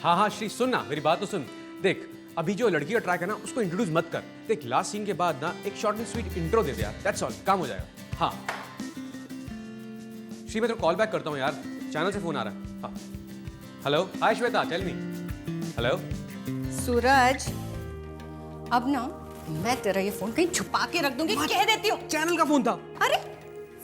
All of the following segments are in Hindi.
हाँ हाँ श्री, सुन ना, मेरी बात तो सुन। देख, अभी जो लड़की का ट्रैक है ना, उसको इंट्रोड्यूस मत कर। देख, लास्ट सीन के बाद ना एक शॉर्ट एंड स्वीट इंट्रो दे दे यार, दैट्स ऑल, काम हो जाएगा। हाँ श्री, मैं तो कॉल बैक करता हूँ यार, चैनल से फोन आ रहा है। हाँ हेलो, हाय श्वेता, टेल मी। हेलो सूरज, अब ना मैं तेरा ये फोन कहीं छुपा के रख दूंगी, कह देती हूँ। चैनल का फोन था। अरे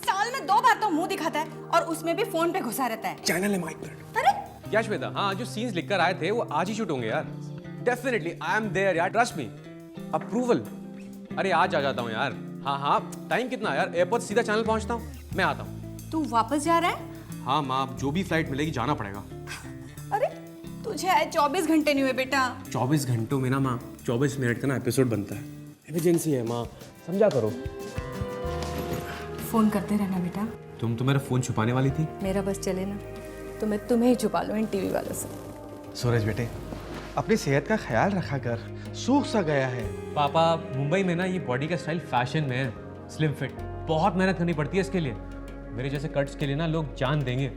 साल में 2 बार तो मुंह दिखाता है और उसमें भी फोन पे घुसा रहता है। चैनल है माइक पर। अरे क्या श्वेता, हाँ जो सीन्स लिख कर आए थे वो आज ही शूट होंगे यार। डेफिनेटली आई एम देयर यार, ट्रस्ट मी। अप्रूवल, अरे आज आ जाता हूँ यार। हाँ हाँ, टाइम कितना यार, एयरपोर्ट सीधा चैनल पहुँचता हूँ, मैं आता हूँ। तू वापस जा रहा है? हाँ माँ, जो भी फ्लाइट मिलेगी जाना पड़ेगा। अरे तुझे आए 24 घंटे नहीं हुए बेटा। 24 घंटों में ना माँ 24 मिनट का ना एपिसोड बनता है। इमरजेंसी है माँ, समझा करो। फोन करते रहना बेटा। तुम तो मेरा फोन छुपाने वाली थी। मेरा बस चले ना तो मैं तुम्हें ही छुपा लूँ इन टीवी वालों से। सूरज बेटे, अपनी सेहत का ख्याल रखा कर, सूख सा गया है। पापा, मुंबई में ना ये बॉडी का स्टाइल फैशन में है, स्लिम फिट। बहुत मेहनत करनी पड़ती है इसके लिए। मेरे जैसे कट्स के लिए ना लोग जान देंगे।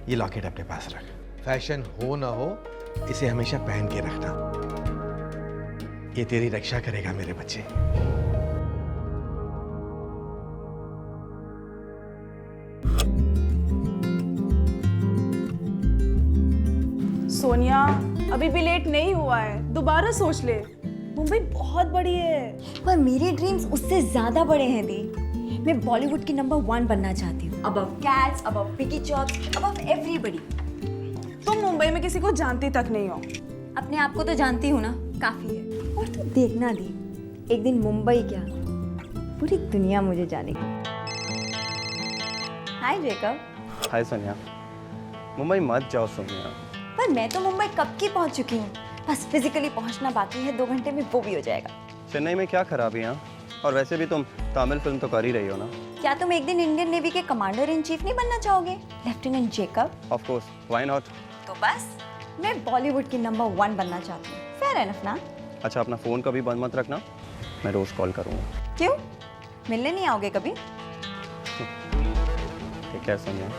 ये लॉकेट अपने पास रख। फैशन हो ना हो, इसे हमेशा पहन के रखना। ये तेरी रक्षा करेगा मेरे बच्चे। सोनिया, अभी भी लेट नहीं हुआ है, दोबारा सोच ले। मुंबई बहुत बड़ी है। पर मेरे ड्रीम्स उससे ज्यादा बड़े हैं दी। मैं बॉलीवुड की नंबर 1 बनना चाहती हूँ। अबव कैट्स, अबव पिकी चॉप्स, अबव एवरीबॉडी। तुम मुंबई में किसी को जानती तक नहीं हो। अपने आप को तो जानती हूँ ना, काफी है। और तू देखना दी, एक दिन मुंबई क्या पूरी दुनिया मुझे जानेगी। हाय जेकब। हाय सोनिया। मुंबई मत जाओ सोनिया। पर मैं तो मुंबई कब की पहुँच चुकी हूँ, बस फिजिकली पहुँचना बाकी है। 2 घंटे में वो भी हो जाएगा। चेन्नई में क्या खराबी है? और वैसे भी तुम तमिल फिल्म तो कर ही रही हो ना। क्या तुम एक दिन इंडियन नेवी के कमांडर इन चीफ नहीं बनना चाहोगे, lieutenant Jacob? Of course, why not. तो बस मैं बॉलीवुड की नंबर 1 बनना चाहती हूँ। फेयर एनफ ना? अच्छा, अपना फ़ोन कभी बंद मत रखना, मैं रोज़ कॉल करूँगा। क्यों, मिलने नहीं आओगे कभी? ठीक है Sonia.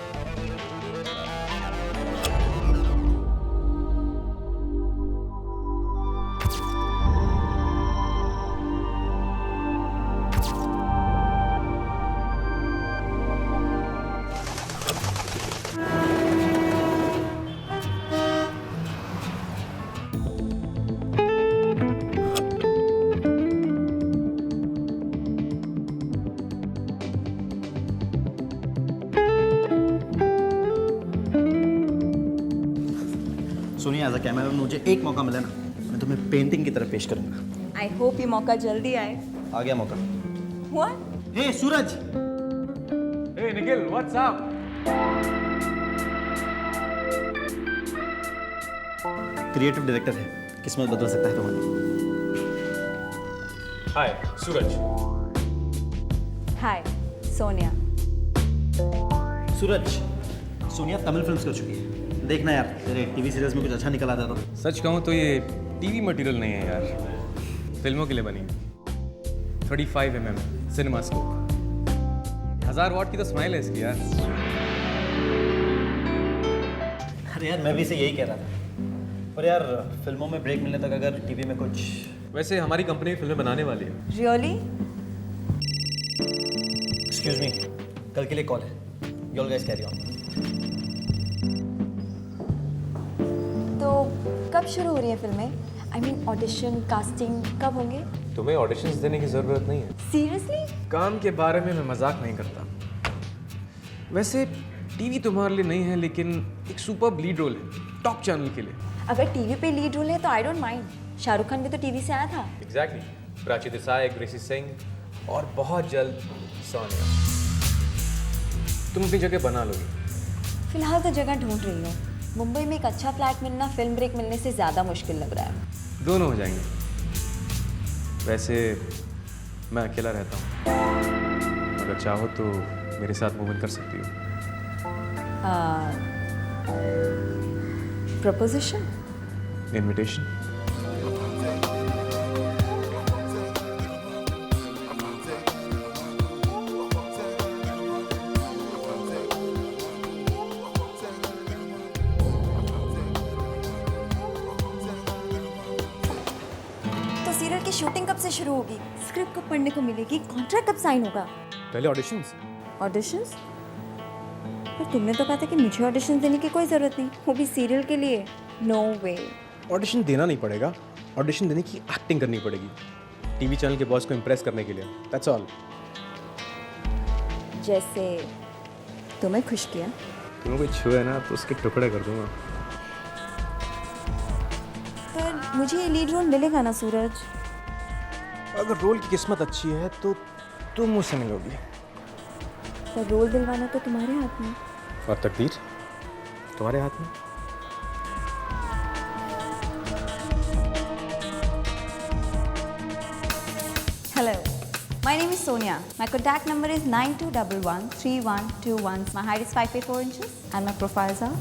Sonia, as a cameraman मुझे एक मौका मिला ना, मैं तुम्हें पेंटिंग की तरफ पेश करूंगा। आई होप ये मौका जल्दी आए। आ गया मौका। हुआ? Hey Suraj. Hey Nikhil, what's up? Creative director है, किस्मत बदल सकता है तुम्हारी। Hi Suraj. Hi Sonia. Suraj, Sonia Tamil films कर चुकी है। देखना यार, तेरे टीवी सीरीज में कुछ अच्छा निकल आता तो। सच कहूँ तो ये टीवी मटेरियल नहीं है यार, फिल्मों के लिए बनी। 35 mm सिनेमा स्कोप, 1000 वॉट की तो स्माइल है इसकी यार। अरे यार, मैं भी इसे यही कह रहा था। पर यार, फिल्मों में ब्रेक मिलने तक अगर टीवी में कुछ। वैसे हमारी कंपनी फिल्में बनाने वाली है। रियली? एक्सक्यूज मी, कल के लिए कॉल है। You all guys carry on. तो कब शुरू हो रही है फिल्में? आई मीन ऑडिशन, कास्टिंग कब होंगे? तुम्हें ऑडिशंस देने की जरूरत नहीं है। सीरियसली? काम के बारे में मैं मजाक नहीं करता। वैसे टीवी तुम्हारे लिए नहीं है, लेकिन एक सुपर लीड रोल है टॉप चैनल के लिए। अगर टीवी पे लीड रोल है तो I don't mind. Shahrukh Khan भी तो टीवी से आया था। एग्जैक्टली। प्राची देसाई, ग्रेसी सिंह और बहुत जल्द सोनिया। तुम अपनी जगह बना लोगी। फिलहाल तो जगह ढूंढ रही हूँ। मुंबई में एक अच्छा फ्लैट मिलना फिल्म ब्रेक मिलने से ज़्यादा मुश्किल लग रहा है। दोनों हो जाएंगे। वैसे मैं अकेला रहता हूँ, अगर चाहो तो मेरे साथ मूव इन कर सकती हो। प्रपोजिशन? इनविटेशन। शूटिंग कब से शुरू होगी? स्क्रिप्ट कब पढ़ने को मिलेगी? कॉन्ट्रैक्ट कब साइन होगा? पहले ऑडिशंस। ऑडिशंस? पर तुमने तो कहा था कि मुझे ऑडिशन देने की कोई ज़रूरत नहीं, वो भी सीरियल के लिए। नो वे। ऑडिशन देना नहीं पड़ेगा, ऑडिशन देने की एक्टिंग करनी पड़ेगी टीवी चैनल के बॉस को इम्प्रेस करने के लिए, दैट्स ऑल। जैसे तुम्हें खुश किया। तुम्हें कोई छुए ना तो उसके टुकड़े कर दूंगा। पर मुझे ये लीड रोल मिलेगा ना सूरज? अगर रोल की किस्मत अच्छी है तो तुम मुझसे मिलोगी। पर रोल दिलवाना तो तुम्हारे हाथ में। और तकदीर तुम्हारे हाथ में। Hello, my name is Sonia. My contact number is 92113121. My height is 5 feet 4 inches and my profiles are.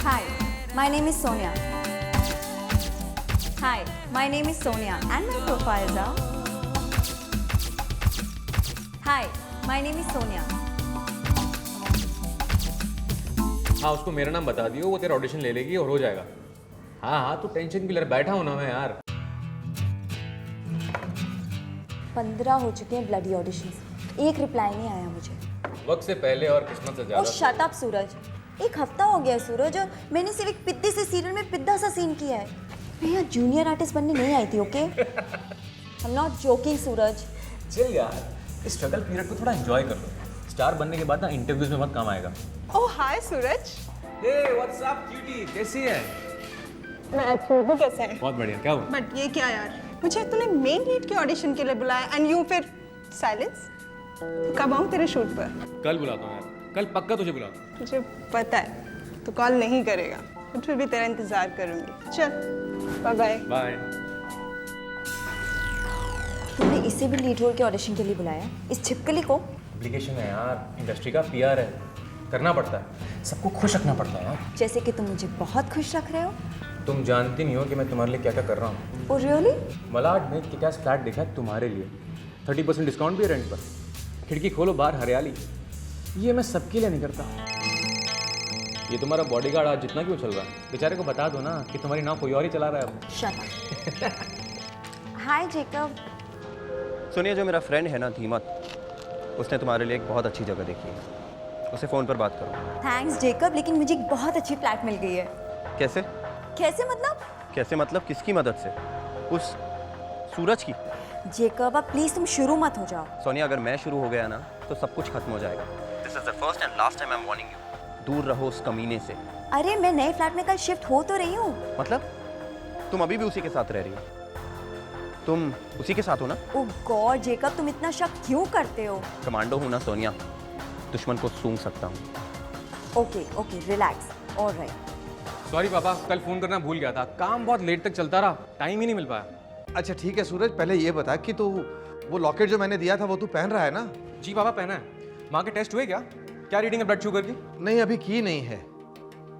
Hi, my name is Sonia. Hi, my name is Sonia and my profiles are. Hi, my name is Sonia. हाँ उसको मेरा नाम बता दियो, वो तेरा ऑडिशन ले लेगी और हो जाएगा। हाँ हाँ तू टेंशन क्यों ले रहा, बैठा हूँ ना मैं यार। 15 हो चुके हैं ब्लडी ऑडिशंस, एक रिप्लाई नहीं आया मुझे। वक्त से पहले और किस्मत से ओ ज्यादा। शट अप सूरज, एक हफ्ता हो गया है सूरज और मैंने सिर्फ एक पिद्दे से सीरियल में पिद्दा सा सीन किया है। मैं यहाँ जूनियर आर्टिस्ट बनने नहीं आई थी, okay? I am not joking Suraj. चल यार, इस स्ट्रगल पीरियड को थोड़ा एंजॉय कर लो। स्टार बनने के बाद ना इंटरव्यूज में बहुत काम आएगा। ओह हाय सूरज। हे व्हाट्स अप क्यूटी, कैसी है? मैं अच्छी हूँ, कैसे है? बहुत बढ़िया, क्या हुआ? बट ये क्या यार, मुझे तूने मेन लीड के ऑडिशन के लिए बुलाया एंड यू फिर साइलेंस। कब आऊँ तेरे शूट पर? कल बुलाता हूँ यार, कल पक्का तुझे बुलाता हूँ। मुझे पता है तू कॉल नहीं करेगा, बट फिर भी तेरा इंतजार करूंगी। चल बाय बाय। बाय। तुमने इसे भी लीड रोल के ऑडिशन के लिए बुलाया, इस छिपकली को? एप्लीकेशन है यार, इंडस्ट्री का पीआर है, करना पड़ता है, सबको खुश रखना पड़ता है यार। जैसे कि तुम मुझे बहुत खुश रख रहे हो। तुम जानती नहीं हो कि मैं तुम्हारे लिए क्या क्या कर रहा हूँ। Oh really? मलाड में क्या फ्लैट देखा है तुम्हारे लिए, 30% डिस्काउंट भी है रेंट पर। खिड़की खोलो, बाहर हरियाली। ये मैं सबके लिए नहीं करता। ये तुम्हारा बॉडीगार्ड आज जितना क्यों चल रहा है, बेचारे को बता दो ना कि तुम्हारी नाव कोई और ही चला रहा है अब। Shut up. Hi Jacob. सुनिए, जो मेरा फ्रेंड है ना धीमत, उसने तुम्हारे लिए एक बहुत अच्छी जगह देखी है, उसे फ़ोन पर बात करो। थैंक्स जेकब, लेकिन मुझे एक बहुत अच्छी फ्लैट मिल गई है। कैसे? कैसे मतलब? कैसे मतलब किसकी मदद से? उस सूरज की। जेकब अब प्लीज तुम शुरू मत हो जाओ। सोनिया, अगर मैं शुरू हो गया ना तो सब कुछ खत्म हो जाएगा। This is the first and last time I am warning you. दूर रहो उस कमीने से। अरे मैं नए फ्लैट में कल शिफ्ट हो तो रही हूँ। मतलब तुम अभी भी उसी के साथ रह रही हो? तुम उसी के साथ हो ना? ओह गॉड जेकब, तुम इतना शक क्यों करते हो? कमांडो हूँ ना सोनिया, दुश्मन को सूंघ सकता हूँ। Okay okay relax, alright. Sorry पापा, कल फोन करना भूल गया था, काम बहुत लेट तक चलता रहा, टाइम ही नहीं मिल पाया। अच्छा ठीक है सूरज, पहले ये बता कि तो वो लॉकेट जो मैंने दिया था वो तू पहन रहा है ना? जी पापा पहना है। माँ के टेस्ट हुए क्या? क्या रीडिंग है ब्लड शुगर की? नहीं अभी की नहीं है,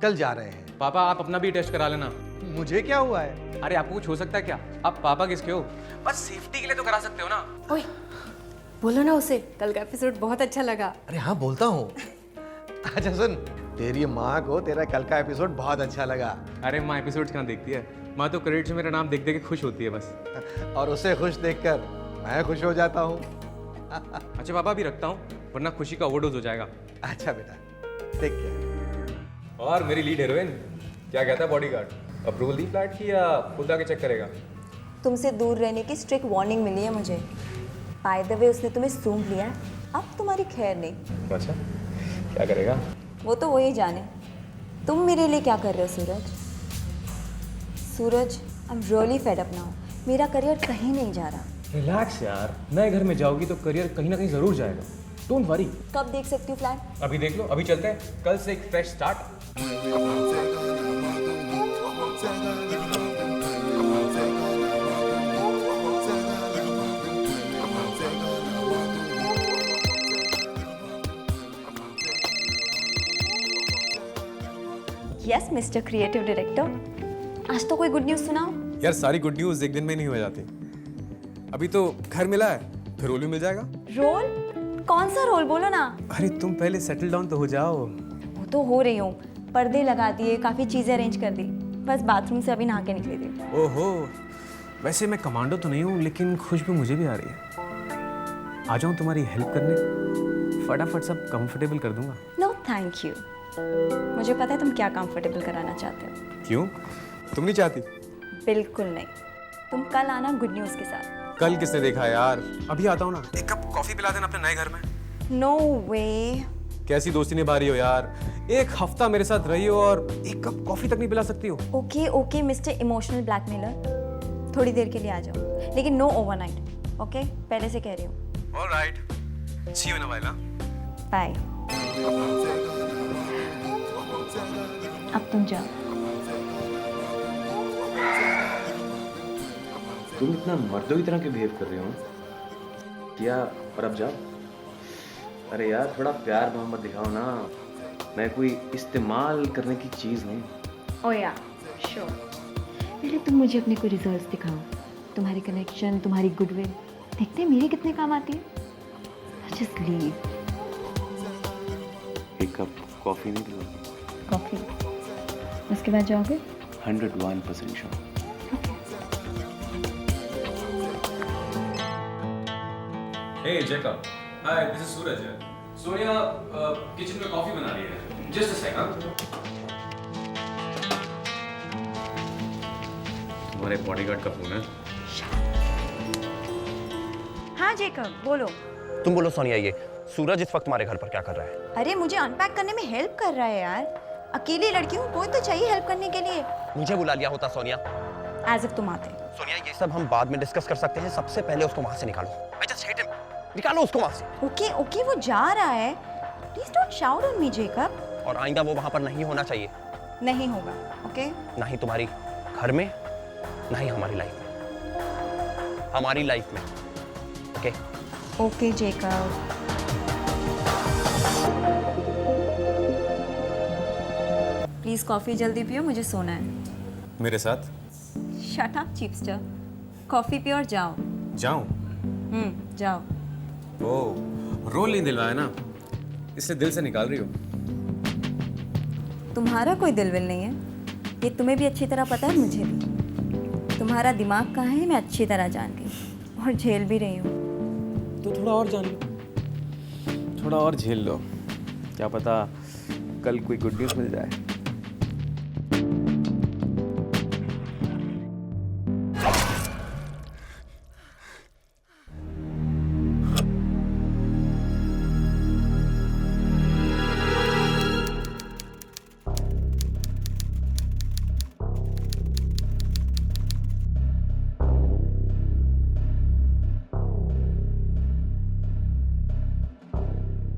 कल जा रहे हैं। पापा आप अपना भी टेस्ट करा लेना। मुझे क्या हुआ है? अरे आपको कुछ हो सकता है क्या? आप पापा किसके हो? बस सेफ्टी के लिए तो करा सकते हो ना। ओए बोलो ना उसे, कल का एपिसोड बहुत अच्छा लगा। अरे हाँ बोलता हूँ। अच्छा सुन, तेरी माँ को तेरा कल का एपिसोड बहुत अच्छा लगा। अरे माँ एपिसोड्स कहाँ देखती है, माँ तो क्रेडिट्स में मेरा नाम देख देख के खुश होती है बस। और उसे खुश देखकर मैं खुश हो जाता हूँ। अच्छा पापा अभी रखता हूँ, वरना खुशी का ओवरडोज हो जाएगा। अच्छा बेटा, टेक केयर। और मेरी लीड हीरोइन क्या कहता है बॉडीगार्ड, अप्रूवल दी फ्लैट की या खुद आके चेक करेगा? तुमसे दूर रहने की स्ट्रिक्ट वार्निंग मिली है मुझे। बाय द वे उसने तुम्हें सूंघ लिया है, अब तुम्हारी खैर नहीं। अच्छा क्या करेगा? वो तो वही जाने। तुम मेरे लिए क्या कर रहे हो Suraj? Suraj, I am really fed up now. मेरा करियर कहीं नहीं जा रहा। रिलैक्स यार, नए घर में जाओगी तो करियर कहीं ना कहीं जरूर जाएगा, डोंट वरी। कब देख सकती हूँ फ्लैट? अभी देख लो, अभी चलते हैं, कल से एक fresh start. Yes mister creative director, आज तो कोई गुड न्यूज़ सुनाओ। यार सारी गुड न्यूज़ एक दिन में नहीं हो जाती। अभी तो घर मिला है, फिर रोल भी मिल जाएगा। रोल? कौन सा रोल बोलो ना। अरे तुम पहले सेटल डाउन तो हो जाओ। वो तो हो रही हूँ, पर्दे लगा दिए, काफ़ी चीज़ें अरेंज कर दी, बस बाथरूम से अभी नहा के निकली थी। ओहो, वैसे मैं कमांडो तो नहीं हूँ, लेकिन खुशबू मुझे भी आ रही है। आ जाऊँ तुम्हारी हेल्प करने, फटाफट सब कंफर्टेबल कर दूंगा। नो थैंक यू, मुझे पता है तुम क्या कंफर्टेबल कराना चाहते हो। क्यों, तुम नहीं चाहती? बिल्कुल नहीं, तुम कल आना गुड न्यूज़ के साथ। कल किसने देखा यार, अभी आता हूँ ना। एक कप कॉफी पिला देना अपने नए घर में। नो वे। कैसी दोस्ती निभा रही हो यार, एक हफ्ता मेरे साथ रही हो और एक कप कॉफी तक नहीं पिला सकती हो। Okay okay mister emotional blackmailer, थोड़ी देर के लिए आ जाओ, लेकिन नो ओवरनाइट, ओके? पहले से कह रही हूँ। Alright, see you in a while. Bye. अब तुम जाओ। तुम इतना मर्दों की तरह के बिहेव कर रहे हो क्या? और अब जाओ। अरे यार थोड़ा प्यार मोहब्बत दिखाओ ना, मैं कोई इस्तेमाल करने की चीज़ नहीं। ओ या श्योर। पहले तुम मुझे अपने कोई रिजल्ट्स दिखाओ, तुम्हारी कनेक्शन, तुम्हारी गुडविल, देखते हैं मेरे कितने काम आती है। Just leave. एक कप कॉफ़ी नहीं पिलोगी? कॉफी, उसके बाद जाओगे? 101% sure. Hey Jacob, hi, this is Suraj here. Sonia kitchen में कॉफी बना रही है। Just a second. तुम्हारे बॉडीगार्ड का फोन है। हाँ जेकब, बोलो। तुम बोलो सोनिया, ये सूरज इस वक्त तुम्हारे घर पर क्या कर रहा है? अरे मुझे अनपैक करने में हेल्प कर रहा है यार। अकेली लड़की हूँ, कोई तो चाहिए हेल्प करने के लिए। मुझे बुला लिया होता सोनिया। एज इफ तुम आते। सोनिया ये सब हम बाद में डिस्कस कर सकते हैं, सबसे पहले उसको वहां से निकालो। I just hate him. निकालो उसको वहां से। ओके ओके, वो जा रहा है। Please don't shout on me Jacob. और आइंदा वो वहां पर नहीं होना चाहिए। नहीं होगा, ओके? ना ही तुम्हारी घर में, ना ही हमारी लाइफ में। हमारी लाइफ में, okay? Okay Jacob. Please coffee जल्दी पियो, मुझे सोना है। मेरे साथ? Shut up चीपस्टर। कॉफी पियो और जाओ। जाऊं? जाओ। ओ, रोल नहीं दिलवाया ना, इसलिए दिल से निकाल रही हो। तुम्हारा कोई दिल विल नहीं है, ये तुम्हें भी अच्छी तरह पता है, मुझे भी। तुम्हारा दिमाग कहाँ है मैं अच्छी तरह जान गई, और झेल भी रही हूँ। तो थोड़ा और जान लो, थोड़ा और झेल लो, क्या पता कल कोई गुड न्यूज़ मिल जाए।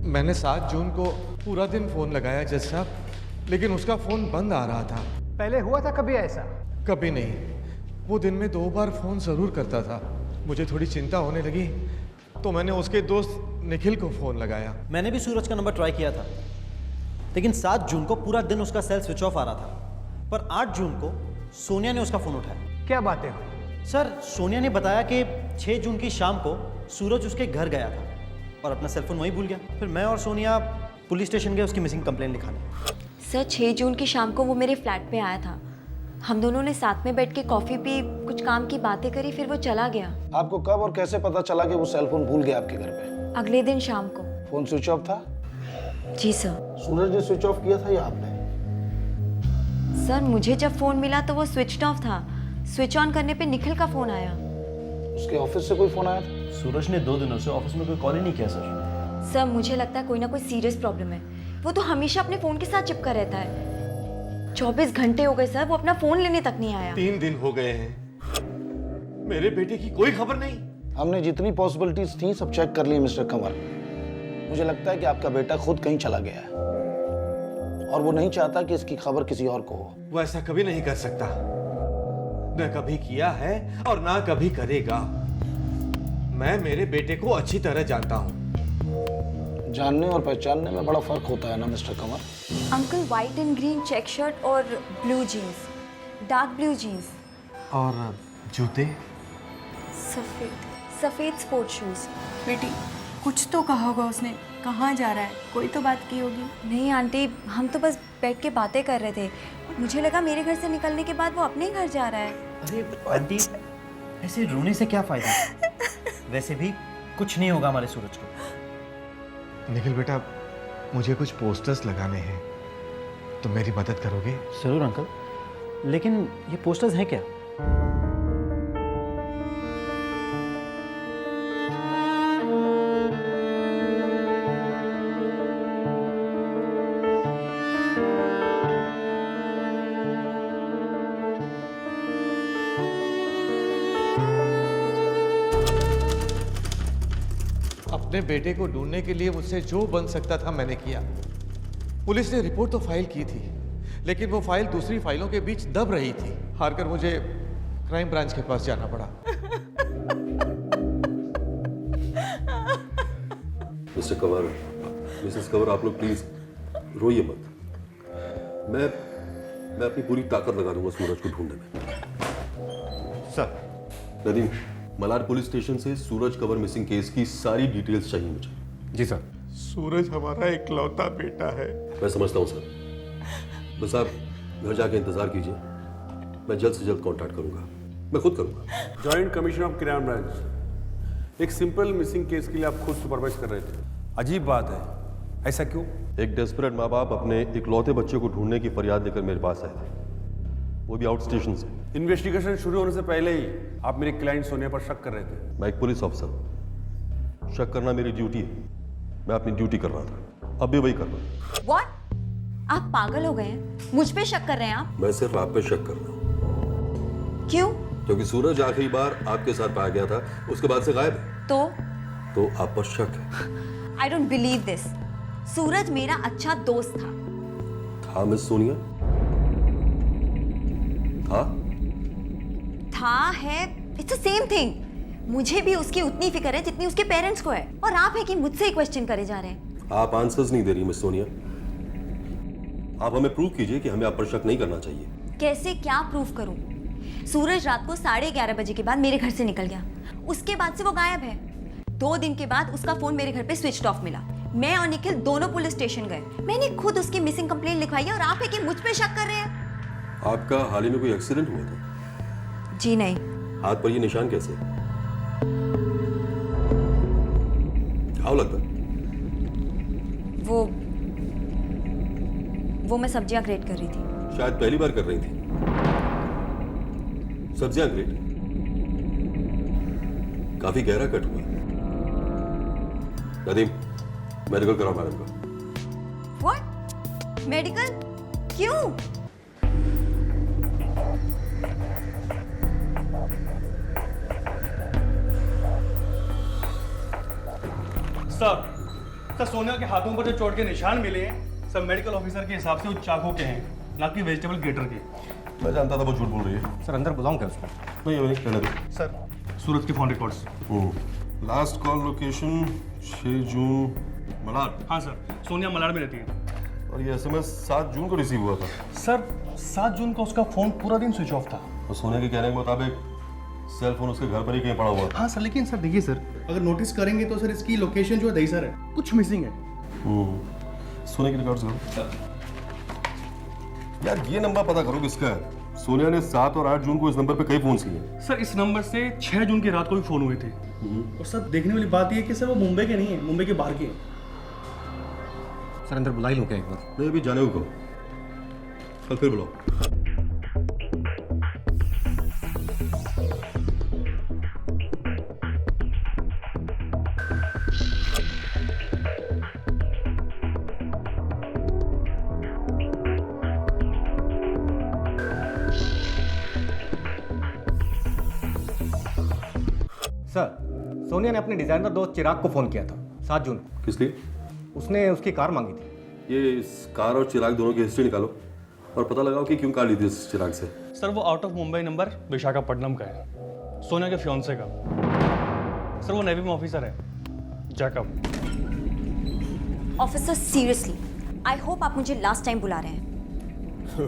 मैंने 7 जून को पूरा दिन फोन लगाया जज साहब, लेकिन उसका फोन बंद आ रहा था। पहले हुआ था कभी ऐसा? कभी नहीं, वो दिन में 2 बार फोन जरूर करता था। मुझे थोड़ी चिंता होने लगी तो मैंने उसके दोस्त निखिल को फोन लगाया। मैंने भी सूरज का नंबर ट्राई किया था, लेकिन 7 जून को पूरा दिन उसका सेल स्विच ऑफ आ रहा था। पर 8 जून को सोनिया ने उसका फ़ोन उठाया। क्या बातें हुई? सर, सोनिया ने बताया कि 6 जून की शाम को सूरज उसके घर गया था और अपना सेलफोन वहीं भूल गया। फिर मैं और सोनिया पुलिस स्टेशन गए उसकी मिसिंग कंप्लेंट लिखाने। सर 6 जून की शाम को वो मेरे फ्लैट पे आया था, हम दोनों ने साथ में बैठ के कॉफ़ी पी, कुछ काम की बातें करी, फिर वो चला गया। आपको कब और कैसे पता चला कि वो सेल फोन भूल गया आपके घर पे? अगले दिन शाम को। फोन स्विच ऑफ था? जी सर। सूरज ने स्विच ऑफ किया था या आपने? सर मुझे जब फ़ोन मिला तो वो स्विच ऑफ था, स्विच ऑन करने पे निखिल का फ़ोन आया। उसके ऑफिस से कोई फ़ोन आया था? सूरज ने 2 दिनों से ऑफिस में कोई कॉल ही नहीं किया सर। सर मुझे लगता है कोई ना कोई सीरियस प्रॉब्लम है, वो तो हमेशा अपने फ़ोन के साथ चिपका रहता है। 24 घंटे हो गए सर, वो अपना फ़ोन लेने तक नहीं आया। 3 दिन हो गए हैं, मेरे बेटे की कोई खबर नहीं। हमने जितनी पॉसिबिलिटीज थी सब चेक कर ली मिस्टर कंवर। मुझे लगता है कि आपका बेटा खुद कहीं चला गया है और वो नहीं चाहता कि इसकी खबर किसी और को हो। वो ऐसा कभी नहीं कर सकता, न कभी किया है और ना कभी करेगा। मैं मेरे बेटे को अच्छी तरह जानता हूँ। जानने और पहचानने में बड़ा फर्क होता है ना mister Kanwar. Uncle white and green check shirt और blue jeans, dark blue jeans और जूते सफेद स्पोर्ट शूज। बेटी कुछ तो कहा होगा उसने, कहाँ जा रहा है, कोई तो बात की होगी। नहीं आंटी, हम तो बस बैठ के बातें कर रहे थे। मुझे लगा मेरे घर से निकलने के बाद वो अपने घर जा रहा है। अरे आंटी, ऐसे रोने से क्या फायदा? वैसे भी कुछ नहीं होगा हमारे सूरज को। निखिल बेटा, मुझे कुछ पोस्टर्स लगाने हैं, तो मेरी मदद करोगे? जरूर अंकल, लेकिन ये पोस्टर्स हैं क्या? अपने बेटे को ढूंढने के लिए मुझसे जो बन सकता था मैंने किया। पुलिस ने रिपोर्ट तो फाइल की थी, लेकिन वो फाइल दूसरी फाइलों के बीच दब रही थी। हारकर मुझे क्राइम ब्रांच के पास जाना पड़ा। मिस्टर कंवर, मिसेस कंवर, आप लोग प्लीज रोइए मत। मैं अपनी पूरी ताकत लगा दूंगा सूरज को ढूंढने में। Sir, Nadeem, Malad police station से सूरज कंवर मिसिंग केस की सारी डिटेल्स चाहिए मुझे। जी सर। सूरज हमारा इकलौता बेटा है। मैं समझता हूँ सर, बस आप घर जाके इंतजार कीजिए, मैं जल्द से जल्द कांटेक्ट करूंगा, मैं खुद करूंगा। Joint commissioner of crime branch, एक सिंपल मिसिंग केस के लिए आप खुद सुपरवाइज कर रहे थे। अजीब बात है, ऐसा क्यों? एक डेस्परेट माँ बाप अपने इकलौते बच्चे को ढूंढने की फरियाद लेकर मेरे पास आए थे, वो भी आउट स्टेशन से। इन्वेस्टिगेशन शुरू होने से पहले ही आप मेरी क्लाइंट सोनिया पर शक कर रहे थे। मैं एक पुलिस ऑफिसर हूँ, शक करना मेरी ड्यूटी है। मैं अपनी ड्यूटी कर रहा था, अब भी वही कर रहा हूँ। What? आप पागल हो गए हैं? मुझ पे शक कर रहे हैं आप? मैं सिर्फ आप पे शक कर रहा हूँ। क्यों? क्योंकि सूरज आखिरी बार आपके साथ पाया गया था, उसके बाद से गायब है। तो आप पर शक है। I don't believe this. सूरज मेरा अच्छा दोस्त था। था मिस सोनिया? था है, इट्स द सेम थिंग। मुझे भी उसकी उतनी फिक्र है जितनी उसके पेरेंट्स को है, और आप है कि मुझसे ही क्वेश्चन करे जा रहे हैं। आप आंसर्स नहीं दे रही मिस सोनिया। आप हमें प्रूव कीजिए कि हमें आप पर शक नहीं करना चाहिए। कैसे, क्या प्रूफ करूं? सूरज रात को 11:30 बजे के बाद मेरे घर से निकल गया, उसके बाद से वो गायब है। 2 दिन के बाद उसका फोन मेरे घर पे स्विच ऑफ मिला। मैं और निखिल दोनों पुलिस स्टेशन गए, मैंने खुद उसकी मिसिंग कंप्लेंट लिखवाई है, और आप है कि मुझ पे शक कर रहे हैं। आपका हाल ही में कोई एक्सीडेंट हुआ था? जी नहीं। हाथ पर ये निशान कैसे? क्या लगता है? वो मैं सब्जियां ग्रेट कर रही थी। शायद पहली बार कर रही थी। सब्जियां ग्रेट? काफी गहरा कट हुआ। नदीम, मेडिकल कराओ मैडम का। व्हाट? मेडिकल? क्यों? सर, सोनिया के हाथों पर जो चोट के निशान मिले हैं, सब मेडिकल ऑफिसर के हिसाब से वो चाकू के हैं, ना कि वेजिटेबल ग्रेटर के। मैं जानता था वो झूठ बोल रही है। सर अंदर बुलाऊं क्या उसको? नहीं, कहने दो। सर, सूरज के phone records. Last call location 6 जून, मलाड। हाँ सर, सोनिया मलाड में रहती है। और ये एसएमएस 7 जून को रिसीव हुआ था। सर, 7 जून को उसका फोन पूरा दिन स्विच ऑफ था। और सोनिया के कहने के मुताबिक सेल फोन उसके घर पर ही कहीं पड़ा हुआ था। हाँ सर, लेकिन सर देखिए सर, अगर नोटिस करेंगे तो सर इसकी लोकेशन जो है दहीसर है, कुछ मिसिंग है। सोनिया के रिकॉर्ड्स करो। यार ये नंबर पता करो किसका है। सोनिया ने 7 और 8 जून को इस नंबर पे कई फोन किए। सर इस नंबर से 6 जून की रात को भी फोन हुए थे। और सर देखने वाली बात यह है कि सर वो मुंबई के नहीं है, मुंबई के बाहर के हैं। सर अंदर बुला ही लूं क्या एक बार? नहीं, अभी जाने को कहो, कल फिर बुलाओ। सर, सोनिया ने अपने डिजाइनर दोस्त चिराग को फोन किया था 7 जून को। किस लिए? उसने उसकी कार मांगी थी। ये इस कार और चिराग दोनों की हिस्ट्री निकालो और पता लगाओ कि क्यों कार ली थी इस चिराग से। सर वो out of Mumbai number Visakhapatnam का है, सोनिया के फियांसे का। सर वो नेवी में ऑफिसर है, Jacob. Officer seriously, I hope आप मुझे लास्ट टाइम बुला रहे हैं।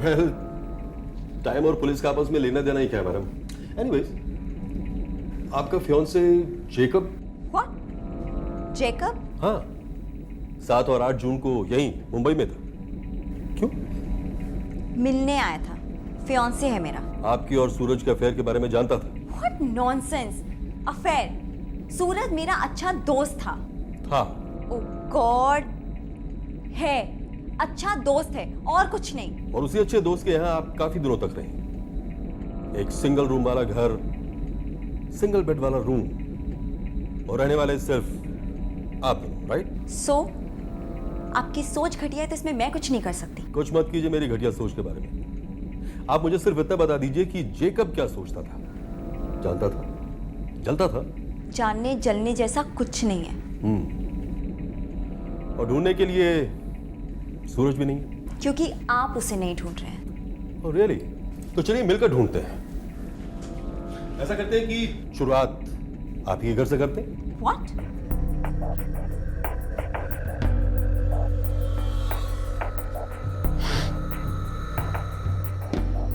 वेल, टाइम और पुलिस का आपस में लेना देना ही क्या है मैडम। एनीवेज, आपका फियांसे जेकब? व्हाट? जेकब? हाँ, 7 और 8 जून को यहीं मुंबई में था। क्यों? मिलने आया था, फियांसे है मेरा। आपकी और सूरज के अफेयर के बारे में जानता था? What nonsense, affair? सूरज मेरा अच्छा दोस्त था। ओ गॉड, है, अच्छा दोस्त है और कुछ नहीं। और उसी अच्छे दोस्त के यहाँ आप काफी दिनों तक रहे। एक सिंगल रूम वाला घर, सिंगल बेड वाला रूम, और रहने वाले सिर्फ आप, राइट? सो आपकी सोच घटिया है तो इसमें मैं कुछ नहीं कर सकती। कुछ मत कीजिए मेरी घटिया सोच के बारे में। आप मुझे सिर्फ इतना बता दीजिए कि जेकब क्या सोचता था, जानता था, जलता था? जानने जलने जैसा कुछ नहीं है। और ढूंढने के लिए सूरज भी नहीं है? क्योंकि आप उसे नहीं ढूंढ रहे हैं। Oh, really? तो चलिए मिलकर ढूंढते हैं। ऐसा करते हैं कि शुरुआत आप ही के घर से करते हैं। What?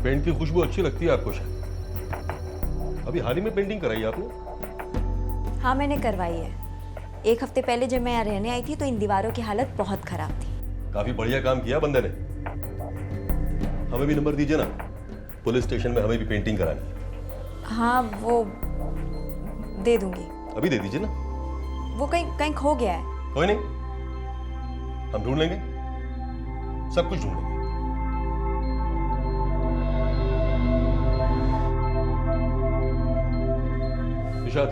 पेंट की खुशबू अच्छी लगती है आपको शायद। अभी हाल ही में पेंटिंग कराई आपने? हाँ, मैंने करवाई है। एक हफ्ते पहले जब मैं यहाँ रहने आई थी तो इन दीवारों की हालत बहुत खराब थी। काफी बढ़िया काम किया बंदे ने। हमें भी नंबर दीजिए ना, पुलिस स्टेशन में हमें भी पेंटिंग करानी है। हाँ, वो दे दूंगी। अभी दे दीजिए ना। वो कहीं कहीं खो गया है। कोई नहीं, हम ढूंढ लेंगे, सब कुछ ढूंढ लेंगे। निशाद,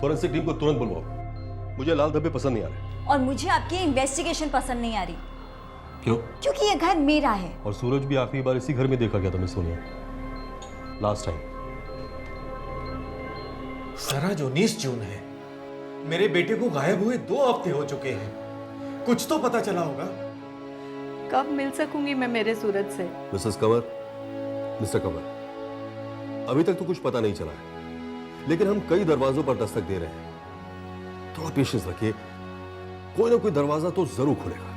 फॉरेंसिक टीम को तुरंत बुलवाओ। मुझे लाल धब्बे पसंद नहीं आ रहे। और मुझे आपकी इन्वेस्टिगेशन पसंद नहीं आ रही। क्यों? क्योंकि ये घर मेरा है। और सूरज भी आखिरी बार इसी घर में देखा गया था miss Sonia, last time. Sir आज 19 जून है। मेरे बेटे को गायब हुए 2 हफ्ते हो चुके हैं। कुछ तो पता चला होगा। कब मिल सकूंगी मैं मेरे सूरज से? मिसेस कंवर, मिस्टर कंवर, अभी तक तो कुछ पता नहीं चला है, लेकिन हम कई दरवाजों पर दस्तक दे रहे हैं। थोड़ा पेशेंस रखिए, कोई ना कोई दरवाजा तो जरूर खुलेगा।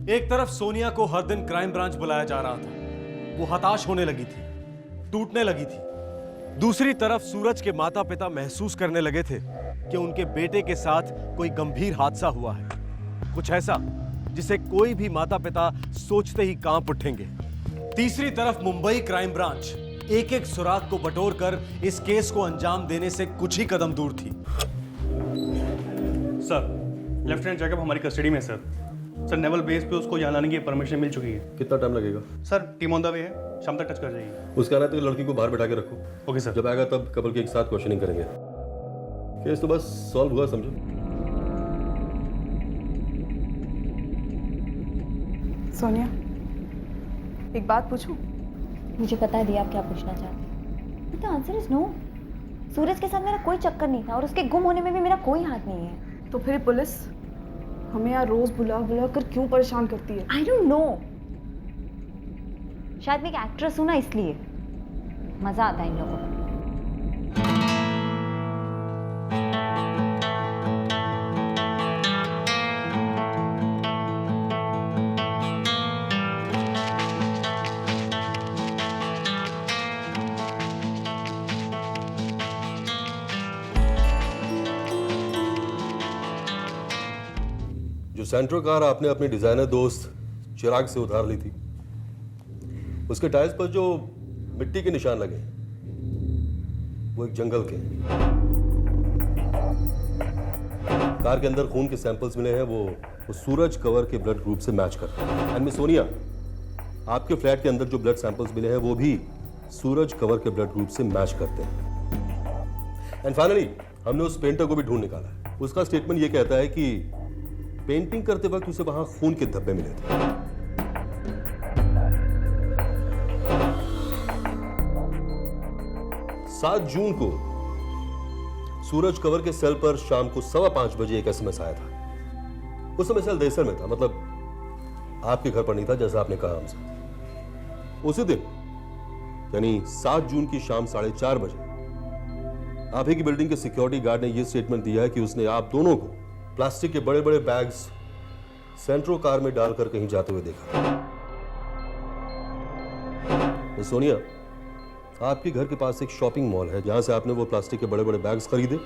एक तरफ सोनिया को हर दिन क्राइम ब्रांच बुलाया जा रहा था, वो हताश होने लगी थी, टूटने लगी थी। दूसरी तरफ सूरज के माता पिता महसूस करने लगे थे कि उनके बेटे के साथ कोई गंभीर हादसा हुआ है, कुछ ऐसा जिसे कोई भी माता पिता सोचते ही कांप उठेंगे। तीसरी तरफ मुंबई क्राइम ब्रांच एक एक सुराग को बटोर कर इस केस को अंजाम देने से कुछ ही कदम दूर थी। सर, लेफ्टिनेंट जैकब हमारी कस्टडी में है सर, नेवल बेस पे उसको यहाँ लाने की परमिशन मिल चुकी है। कितना टाइम लगेगा? Sir, team on the way है, शाम तक टच कर जाएगी। उसका ना तो लड़की को बाहर बैठा के रखो। Okay sir. जब आएगा तब कपल के एक साथ क्वेश्चनिंग करेंगे। केस तो बस सॉल्व हुआ समझो। सोनिया, एक बात पूछूं? मुझे पता है दिया आप क्या पूछना चाहते हैं। The answer is no. Suraj के साथ मेरा कोई चक्कर नहीं था और उसके गुम होने में भी मेरा कोई हाथ नहीं है। तो फिर पुलिस हमें यहाँ रोज बुला बुला कर क्यों परेशान करती है? आई डोंट नो, शायद मैं एक एक्ट्रेस हूं ना, इसलिए मजा आता है इन लोगों को। जो सेंट्रो कार आपने अपने डिजाइनर दोस्त चिराग से उधार ली थी, उसके टायर्स पर जो मिट्टी के निशान लगे वो एक जंगल के। कार के अंदर खून के सैंपल्स मिले हैं, वो सूरज कंवर के ब्लड ग्रुप से मैच करते हैं। एंड मिस सोनिया, आपके फ्लैट के अंदर जो ब्लड सैंपल्स मिले हैं वो भी सूरज कंवर के ब्लड ग्रुप से मैच करते हैं। एंड फाइनली हमने उस पेंटर को भी ढूंढ निकाला है। उसका स्टेटमेंट ये कहता है कि पेंटिंग करते वक्त उसे वहां खून के धब्बे मिले थे। 7 जून को सूरज कंवर के सेल पर शाम को 5:15 बजे एक एसएमएस आया था। उस समय सेल देसर में था, मतलब आपके घर पर नहीं था जैसा आपने कहा हमसे। उसी दिन यानी 7 जून की शाम 4:30 बजे आप ही की बिल्डिंग के सिक्योरिटी गार्ड ने यह स्टेटमेंट दिया है कि उसने आप दोनों को प्लास्टिक के बड़े बड़े बैग्स सेंट्रो कार में डालकर कहीं जाते हुए देखा। सोनिया, आपके घर के पास एक शॉपिंग मॉल है जहां से आपने वो प्लास्टिक के बड़े बड़े बैग्स खरीदे,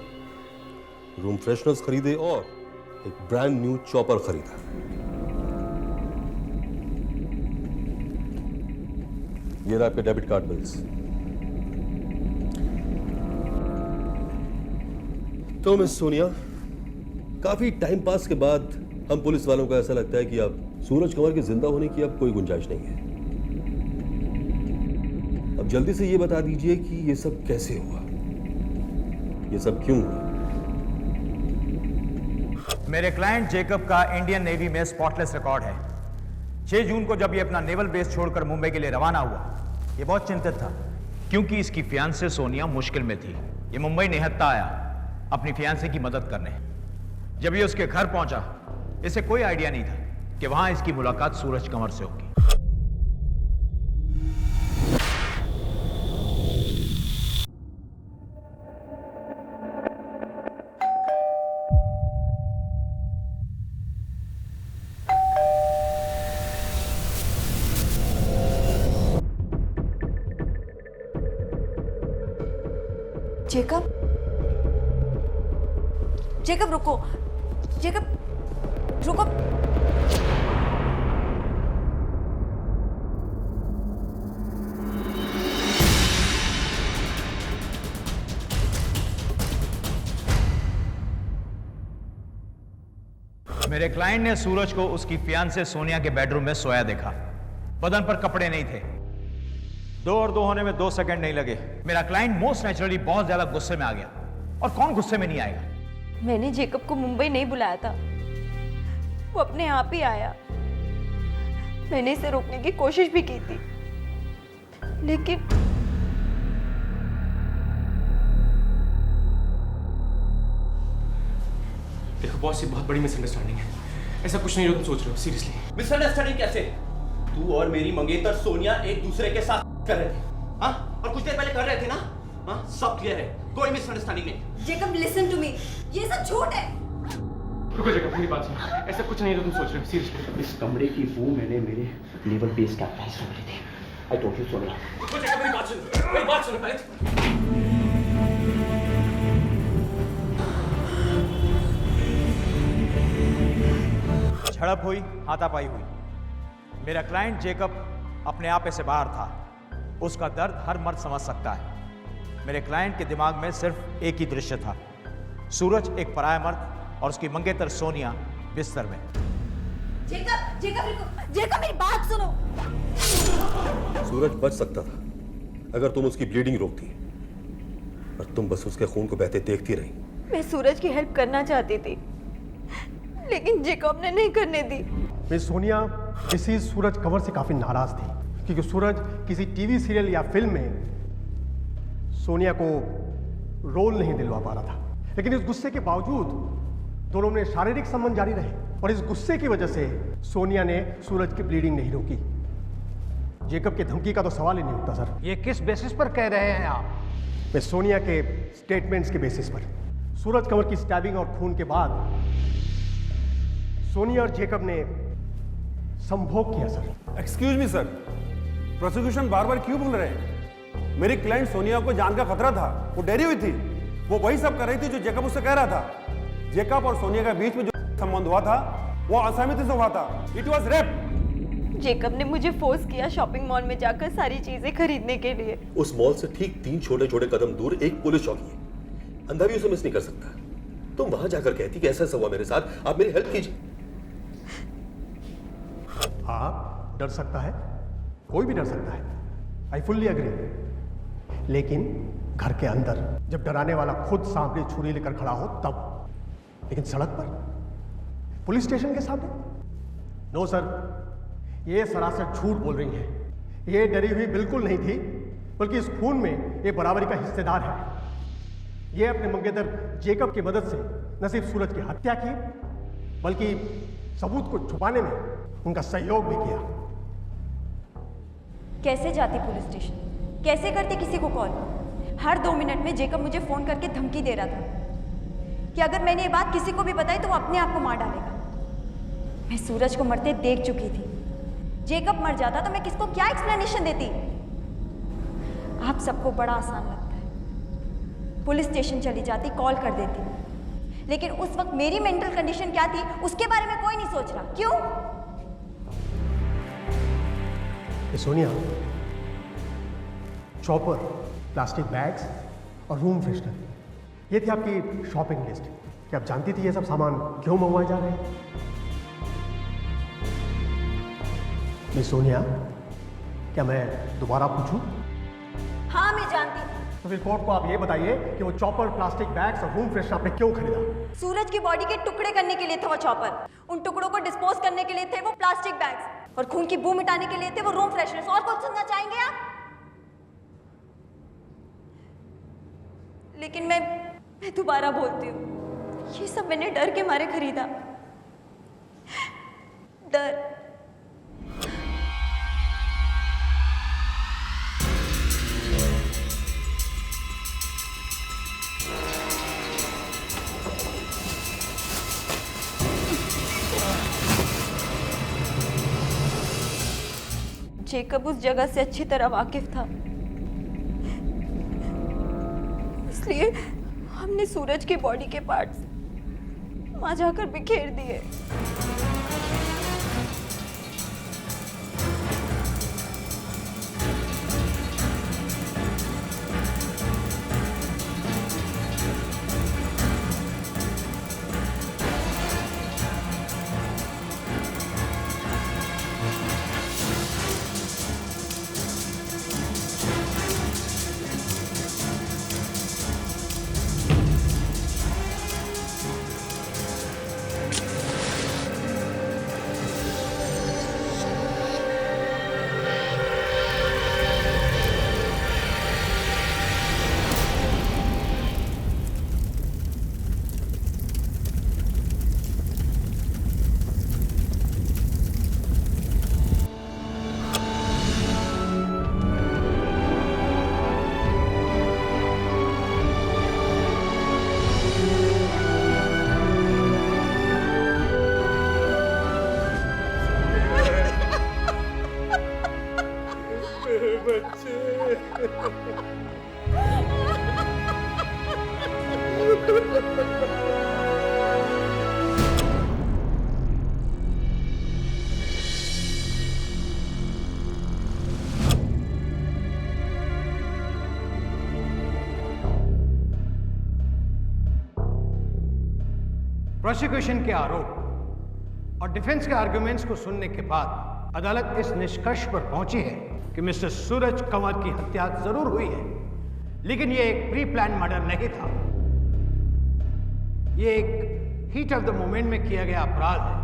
रूम फ्रेशनर्स खरीदे और एक ब्रांड न्यू चॉपर खरीदा। ये रहा आपके डेबिट कार्ड बिल्स। तो मिस सोनिया, काफी टाइम पास के बाद हम पुलिस वालों को ऐसा लगता है कि अब सूरज कंवर के जिंदा होने की अब कोई गुंजाइश नहीं है। अब जल्दी से ये बता दीजिए कि ये सब कैसे हुआ, ये सब क्यों हुआ? मेरे क्लाइंट जेकब का इंडियन नेवी में स्पॉटलेस रिकॉर्ड है। 6 जून को जब ये अपना नेवल बेस छोड़कर मुंबई के लिए रवाना हुआ, ये बहुत चिंतित था क्योंकि इसकी फियांसे सोनिया मुश्किल में थी। ये मुंबई निहत्था आया अपनी फियांसे की मदद करने। जब ये उसके घर पहुंचा, इसे कोई आइडिया नहीं था कि वहां इसकी मुलाकात सूरज कंवर से होगी। जेकब, जेकब रुको, जेकब रुको। मेरे क्लाइंट ने सूरज को उसकी फियांसे सोनिया के बेडरूम में सोया देखा। बदन पर कपड़े नहीं थे। 2 और 2 होने में 2 सेकंड नहीं लगे। मेरा क्लाइंट मोस्ट नेचुरली बहुत ज्यादा गुस्से में आ गया। और कौन गुस्से में नहीं आएगा? मैंने जेकब को मुंबई नहीं बुलाया था, वो अपने आप ही आया। मैंने इसे रोकने की कोशिश भी की थी, लेकिन देखो बॉस, ये बहुत बड़ी मिसअंडरस्टैंडिंग है। ऐसा कुछ नहीं जो तुम सोच रहे हो, सीरियसली। मिसअंडरस्टैंडिंग कैसे? तू और मेरी मंगेतर सोनिया एक दूसरे के साथ कर रहे थे, हाँ? और कुछ देर पहले कर रहे थे ना, हाँ? सब क्लियर है, कोई मिसअंडरस्टैंडिंग नहीं। जेकब लिसन टू मी, ये सब झूठ है। रुको जेकब, मेरी बात सुनो। ऐसा कुछ नहीं है जो तुम सोच रहे हो, सीरियसली। इस कमरे की वो मैंने मेरे नेवल बेस कैप्टन से मिली थी। I told you Sonia. रुको जेकब, मेरी बात सुनो, मेरी बात सुनो पहले। झड़प हुई, हाथापाई हुई। मेरा क्लाइंट जेकब अपने आप से बाहर था। उसका दर्द हर मर्द समझ सकता है। मेरे क्लाइंट के दिमाग में सिर्फ एक ही दृश्य था, सूरज एक पराया मर्द और उसकी मंगेतर सोनिया बिस्तर में। जेकब, जेकब रुको, जेकब मेरी बात सुनो। सूरज बच सकता था अगर तुम उसकी ब्लीडिंग रोकती, और तुम बस उसके खून को बहते देखती रही। मैं सूरज की हेल्प करना चाहती थी, लेकिन जेकब ने नहीं करने दी। मिस सोनिया डिसीज सूरज कंवर से काफी नाराज थी क्योंकि सूरज किसी टीवी सीरियल या फिल्म में सोनिया को रोल नहीं दिलवा पा रहा था। लेकिन इस गुस्से के बावजूद दोनों में शारीरिक संबंध जारी रहे और इस गुस्से की वजह से सोनिया ने सूरज की ब्लीडिंग नहीं रोकी। जेकब की धमकी का तो सवाल ही नहीं उठता सर। ये किस बेसिस पर कह रहे हैं आप? मैं सोनिया के स्टेटमेंट्स के बेसिस पर। सूरज कंवर की स्टैबिंग और खून के बाद सोनिया और जेकब ने संभोग किया sir. Excuse me sir, prosecution बार बार क्यों बोल रहे हैं? मेरी क्लाइंट सोनिया को जान का खतरा था, वो डरी हुई थी। वो वही सब कर रही थी जो जेकब उससे कह रहा था। जेकब और सोनिया के बीच में जो संबंध हुआ था वो असहमति से हुआ था। It was rape. जेकब ने मुझे फोर्स किया शॉपिंग मॉल में जाकर सारी चीजें खरीदने के लिए। उस मॉल से ठीक 3 छोटे छोटे कदम दूर एक पुलिस चौकी है, अंधा भी उसे मिस नहीं कर सकता। तुम वहां जाकर कहती कि ऐसा ऐसा हुआ मेरे साथ, आप मेरी हेल्प कीजिए। हाँ, डर सकता है, कोई भी डर सकता है। I fully agree. लेकिन घर के अंदर जब डराने वाला खुद सामने छुरी लेकर खड़ा हो तब। लेकिन सड़क पर, पुलिस स्टेशन के सामने? नो सर, ये सरासर झूठ बोल रही है। ये डरी हुई बिल्कुल नहीं थी, बल्कि इस खून में ये बराबरी का हिस्सेदार है। ये अपने मंगेतर जेकब की मदद से न सिर्फ सूरज की हत्या की, बल्कि सबूत को छुपाने में उनका सहयोग भी किया। कैसे जाती पुलिस स्टेशन, कैसे करते किसी को कॉल? हर 2 मिनट में जेकब मुझे फोन करके धमकी दे रहा था कि अगर मैंने ये बात किसी को भी बताई तो वो अपने आप को मार डालेगा। मैं सूरज को मरते देख चुकी थी। जेकब मर जाता तो मैं किसको क्या एक्सप्लेनेशन देती? आप सबको बड़ा आसान लगता है। पुलिस स्टेशन चली जाती, कॉल कर देती, लेकिन उस वक्त मेरी मेंटल कंडीशन क्या थी उसके बारे में कोई नहीं सोच रहा। क्यों? सोनिया, चॉपर, प्लास्टिक बैग्स और रूम फ्रेशनर, ये थी आपकी शॉपिंग लिस्ट। क्या आप जानती थी ये सब सामान क्यों मंगवाए जा रहे हैं? मिस सोनिया, क्या मैं दोबारा पूछूं? हाँ, मैं जानती हूँ। तो फिर कोर्ट को आप ये बताइए कि वो चॉपर, प्लास्टिक बैग्स और रूम फ्रेशनर आपने क्यों खरीदा? सूरज की बॉडी के टुकड़े करने के लिए था वो चॉपर, उन टुकड़ों को डिस्पोज करने के लिए थे वो प्लास्टिक बैग्स, और खून की बू मिटाने के लिए थे वो रूम फ्रेशनर्स। और कुछ सुनना चाहेंगे आप? लेकिन मैं दोबारा बोलती हूँ, ये सब मैंने डर के मारे खरीदा। डर। जेकब उस जगह से अच्छी तरह वाकिफ था, इसलिए हमने सूरज की बॉडी के पार्ट्स वहां जाकर बिखेर दिए। प्रोसिक्यूशन के आरोप और डिफेंस के आर्गुमेंट्स को सुनने के बाद अदालत इस निष्कर्ष पर पहुंची है कि मिस्टर सूरज कंवर की हत्या जरूर हुई है, लेकिन यह एक प्री प्लान मर्डर नहीं था। यह एक हीट ऑफ द मोमेंट में किया गया अपराध है।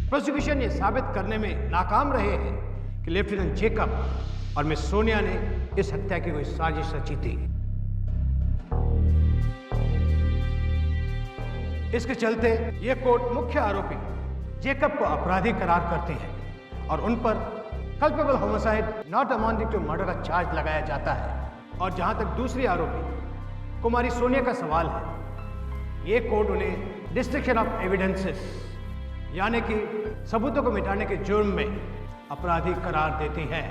प्रोसिक्यूशन ये साबित करने में नाकाम रहे हैं कि लेफ्टिनेंट जेकब और मिस सोनिया ने इस हत्या की कोई साजिश रची थी। इसके चलते यह कोर्ट मुख्य आरोपी जेकब को अपराधी करार करती है और उन पर culpable homicide not amounting to murder का चार्ज लगाया जाता है। और जहां तक दूसरी आरोपी कुमारी सोनिया का सवाल है, यह कोर्ट उन्हें डिस्ट्रक्शन ऑफ एविडेंसेस यानी कि सबूतों को मिटाने के जुर्म में अपराधी करार देती है,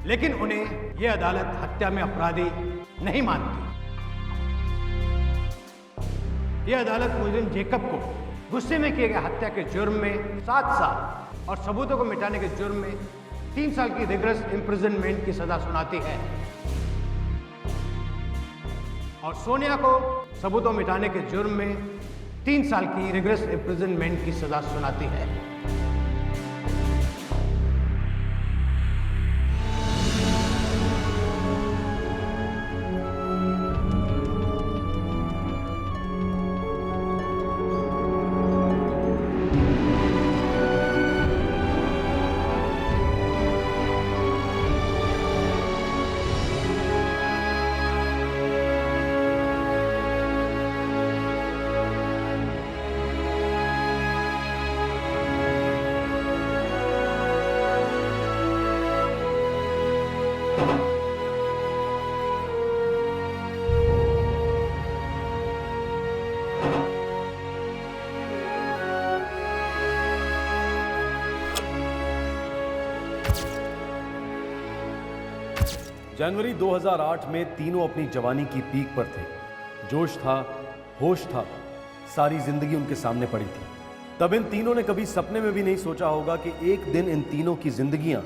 लेकिन उन्हें यह अदालत हत्या में अपराधी नहीं मानती। यह अदालत मुलजिम जेकब को गुस्से में किए गए हत्या के जुर्म में 7 साल और सबूतों को मिटाने के जुर्म में 3 साल की रिगरस इम्प्रिजनमेंट की सजा सुनाती है, और सोनिया को सबूतों मिटाने के जुर्म में 3 साल की रिगरस इम्प्रिजनमेंट की सजा सुनाती है। जनवरी 2008 में तीनों अपनी जवानी की पीक पर थे। जोश था, होश था, सारी जिंदगी उनके सामने पड़ी थी। तब इन तीनों ने कभी सपने में भी नहीं सोचा होगा कि एक दिन इन तीनों की जिंदगियां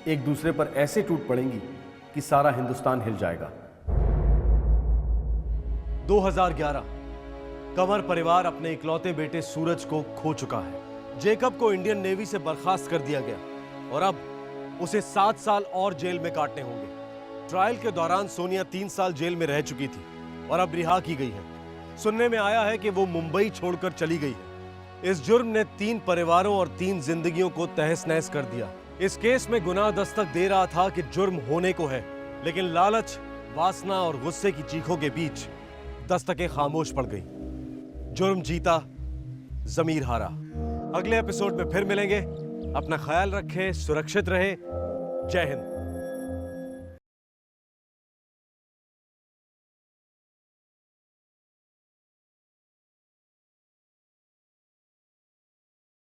एक दूसरे पर ऐसे टूट पड़ेंगी कि सारा हिंदुस्तान हिल जाएगा। 2011 कंवर परिवार अपने इकलौते बेटे सूरज को खो चुका है। जेकब को इंडियन नेवी से बर्खास्त कर दिया गया और अब उसे 7 साल और जेल में काटने होंगे। ट्रायल के दौरान सोनिया 3 साल जेल में रह चुकी थी और अब रिहा की गई है। सुनने में आया है कि वो मुंबई छोड़कर चली गई है। इस जुर्म ने 3 परिवारों और 3 जिंदगियों को तहस नहस कर दिया। इस केस में गुनाह दस्तक दे रहा था कि जुर्म होने को है, लेकिन लालच, वासना और गुस्से की चीखों के बीच दस्तकें खामोश पड़ गई। जुर्म जीता, जमीर हारा। अगले एपिसोड में फिर मिलेंगे। अपना ख्याल रखें, सुरक्षित रहे। जय हिंद।